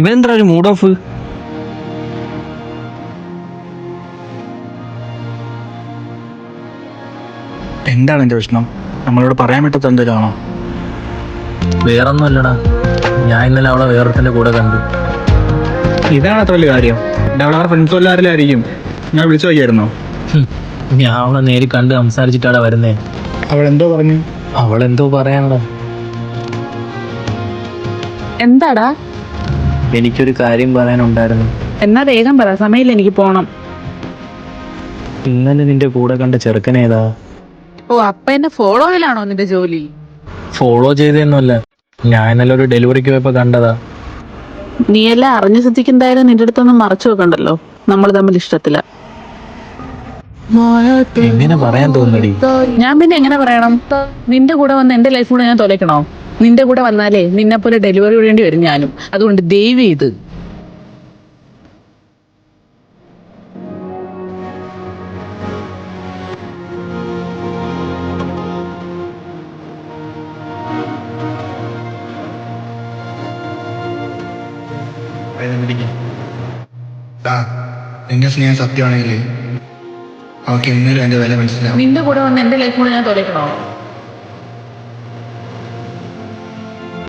ഇവനെന്താ ഒരു mood off? എന്താണ് എന്റെ പ്രശ്നം? നമ്മളോട് പറയാൻ പറ്റാത്ത എന്തെങ്കിലാണോ? വേറൊന്നും അല്ലടാ, ഞാൻ ഇന്നലെ അവളെ വേറൊരുത്തന്റെ കൂടെ കണ്ടു. ഇതാണ് അത്ര വലിയ കാര്യം. അവളെ ഫ്രണ്ട്സ് എല്ലാവരും ആയിരിക്കും. ഞാൻ വിളിച്ചു നോക്കിയായിരുന്നോ? ഞാൻ അവളെ നേരിൽ കണ്ട് സംസാരിച്ചിട്ടാടാ വരുന്നേ. അവളെന്തോ പറഞ്ഞു? അവളെന്തോ പറയാനടാ. എന്താടാ? എനിക്കൊരു കാര്യം പറയാനുണ്ടായിരുന്നു. എന്നാ വേഗം പറ, സമയമില്ല, എനിക്ക് പോണം. ഇന്നലെ നിന്റെ കൂടെ കണ്ട ചെറുക്കനേതാ? ഓ, അപ്പ എന്നെ ഫോളോയിലാണോ നിന്റെ ജോലി? ഫോളോ ചെയ്തൊന്നുമല്ല, ഞാൻ ഇന്നലെ ഒരു ഡെലിവറിക്ക് പോയപ്പോ കണ്ടതാ. നീ എല്ലാം അറിഞ്ഞ സ്ഥിതിക്ക് എന്തായാലും നിന്റെ അടുത്തൊന്നും മറച്ചു വെക്കണ്ടല്ലോ, നമ്മൾ തമ്മിൽ ഇഷ്ടത്തില്ല. എങ്ങനെ പറയാൻ തോന്നടി? ഞാൻ പിന്നെ എങ്ങനെ പറയണം? നിന്റെ കൂടെ വന്ന് എന്റെ ലൈഫ് കൂടെ ഞാൻ തൊലയ്ക്കണോ? നിന്റെ കൂടെ വന്നാലേ നിന്നെ പോലെ ഡെലിവറി വിടേണ്ടി വരും ഞാനും. അതുകൊണ്ട് ദയവ് ചെയ്ത്. നിന്റെ സ്നേഹം സത്യമാണെങ്കിൽ അവർക്ക് ഇന്നലെ എന്റെ വില മനസ്സിലാവും. നിന്റെ കൂടെ വന്ന് എന്റെ ലൈഫ് കൂടെ ഞാൻ തൊലയ്ക്കണോ?